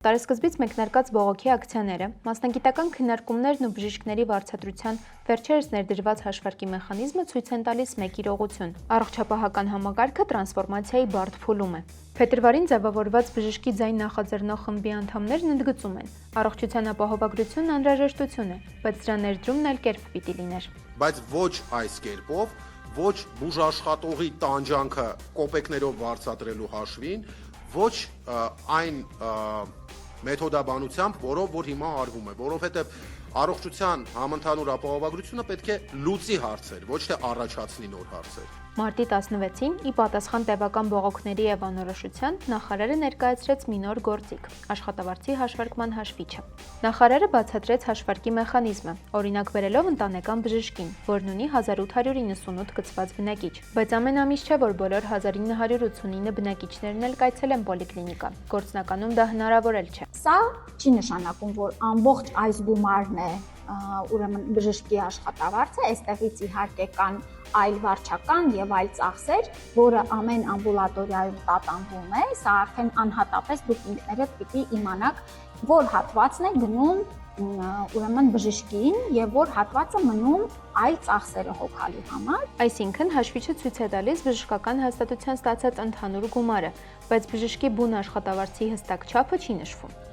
Տարեսկզբից մեկնարկած բողոքի ակցիաները, մասնագիտական քննարկումներն ու բժիշկների վարձատրության վերջերս ներդրված հաշվարկի մեխանիզմը ցույց են տալիս մեկ իրողություն. առողջապահական համակարգը տրանսֆորմացիայի բարդ փուլում է։ Փետրվարին ձևավորված բժշկի ձայն նախաձեռնող խմբի անդամներն ընդգծում են. առողջության ապահովագրությունն անհրաժեշտություն է, բայց դրա ներդրումն այլ կերպ պիտի լիներ։ Բայց ոչ այս կերպով, ոչ բուժաշխատողի տանջանքը կոպեկներով վարձատրելու հաշվին, ոչ այն մեթոդաբանությամբ, որով որ հիմա արվում է, որովհետև առողջության համընդհանուր ապահովագրությունը պետք է լուծի հարցեր, ոչ թե առաջացնի նոր հարցեր։ Մարտի 16-ին, ի պատասխան տևական բողոքների եւ անորոշության, նախարարը ներկայացրեց մի նոր գործիք՝ աշխատավարձի հաշվարկման հաշվիչը։ Նախարարը բացատրեց հաշվարկի մեխանիզմը, օրինակ բերելով ընտանեկան բժշկին, որն ունի 1898 կցված բնակիչ, բայց ամեն ամիս չէ, որ բոլոր 1989 բնակիչներն էլ կայցելեն պոլիկլինիկա։ Գործնականում դա հնարավոր էլ չէ։ Սա չի նշանակում, որ ամբողջ այս գումարն է ուրեմն բժշկի աշխատավարձը, այստեղից իհարկե կան այլ վարչական եւ այլ ծախսեր, որը ամեն ամբուլատորիայում տատանվում է, սա արդեն անհատապես դուք ինքներդ պիտի իմանաք, որ հատվածն է գնում ուրեմն բժշկին եւ որ հատվածը մնում այլ ծախսերը հոգալու համար։ Այսինքն հաշվիչը ցույց է տալիս բժշկական հաստատության ստացած ընդհանուր գումարը, բայց բժշկի բուն աշխատավարձի հստակ չափը չի նշվում։